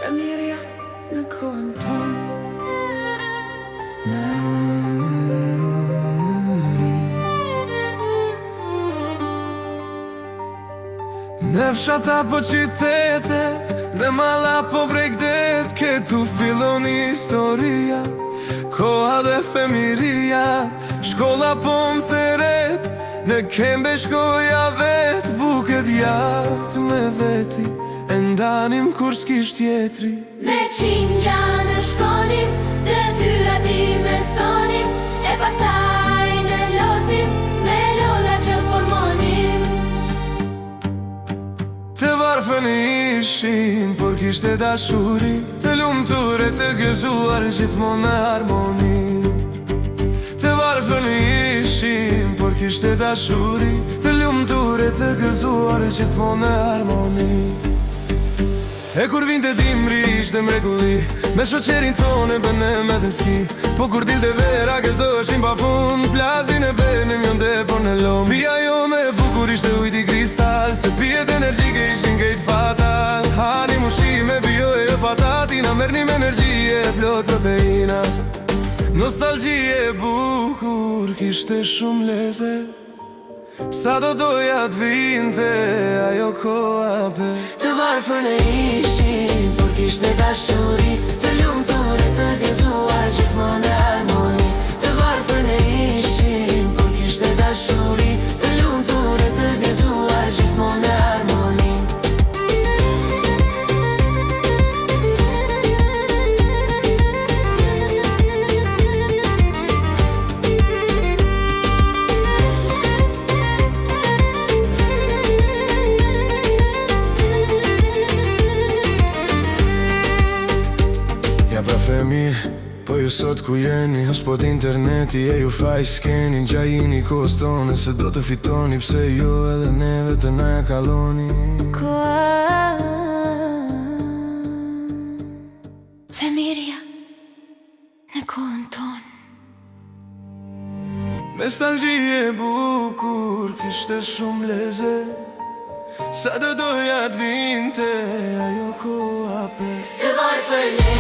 Familia në kohën tonë. Në fshata po qytetet, në malla po bregdet, këtu fillon historia, koha dhe femiria. Shkolla po më theret, në kembe shkoja vet, buket jartë me veti, e ndanim kur s'kish tjetri. Me qingja në shkonim, detyrat i mesonim, e pastaj në losnim, me lodra që formonim. Të varfën ishim, por kishte dashuri, të lumtur e të gëzuar gjithmonë me harmoni. Të varfën ishim, por kishte dashuri, të lumtur e të gëzuar gjithmonë me harmoni. E kur vinte dimri ishte mrekulli, me shoqerin tonë e bënem edhe ski. Po kur dilte vera gëzoheshin pa fund, plazin e bënim jon depor në lom. Pija jo me bukur ishte ujti kristal, se pijet energjike ishin kejt fatal. Hanim ushqime bio e jo patatina, mernim energjie e plot proteina. Nostalgji e bukur kishte shumë lezet, sa do doja t'vinte ajo koha pe. Të varfër në ishim, por kishte dashuri, të lumtur e të gëzuar gjithmonë në harmoni. Të varfër në ishim, por kishte dashuri, të lumtur e të gëzuar gjithmonë në harmoni. Pra femi, po ju sot ku jeni, hotspot interneti e ju faj s'keni. Gjajini kohës tone, se do të fitoni, pse jo edhe neve të na ja kaloni. Familia në kohën tonë. Nostalgji e bukur kishte shumë lezet, sa do doja t'vinte ajo koha pe. Të varfër në